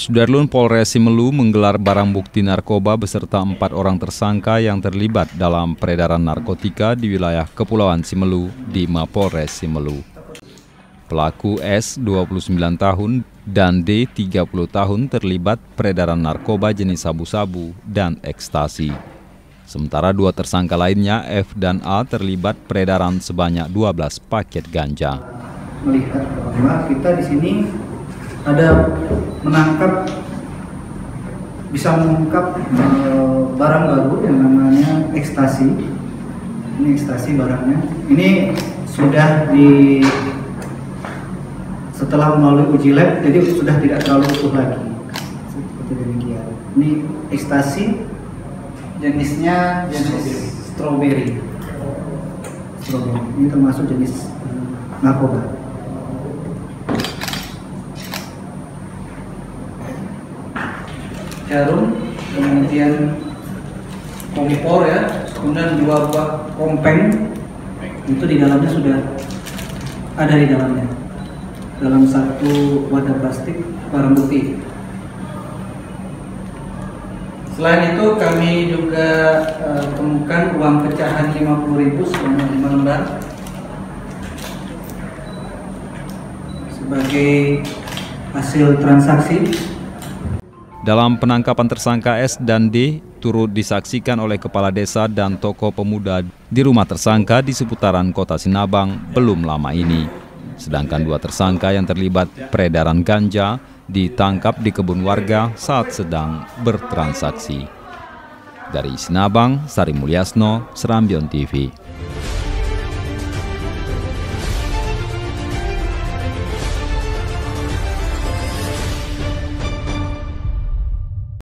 Sudarlun Polres Simelu menggelar barang bukti narkoba beserta 4 orang tersangka yang terlibat dalam peredaran narkotika di wilayah Kepulauan Simelu di Mapolres Simelu. Pelaku S, 29 tahun, dan D, 30 tahun terlibat peredaran narkoba jenis sabu-sabu dan ekstasi. Sementara 2 tersangka lainnya, F dan A, terlibat peredaran sebanyak 12 paket ganja. Melihat bahwa kita di sini ada bisa mengungkap barang baru yang namanya ekstasi. Ini ekstasi barangnya. Ini sudah setelah melalui uji lab, jadi sudah tidak terlalu utuh lagi. Seperti demikian. Ini ekstasi jenisnya jenis strawberry. Ini termasuk jenis narkoba. Jarum, kemudian kompor ya, kemudian 2 buah kompeng, itu di dalamnya sudah ada di dalamnya, dalam 1 wadah plastik barang bukti. Selain itu kami juga temukan uang pecahan 50.000 sebanyak 5 lembar sebagai hasil transaksi. Dalam penangkapan tersangka S dan D turut disaksikan oleh kepala desa dan tokoh pemuda di rumah tersangka di seputaran kota Sinabang belum lama ini. Sedangkan 2 tersangka yang terlibat peredaran ganja ditangkap di kebun warga saat sedang bertransaksi. Dari Sinabang, Sari Mulyasno, Serambion TV.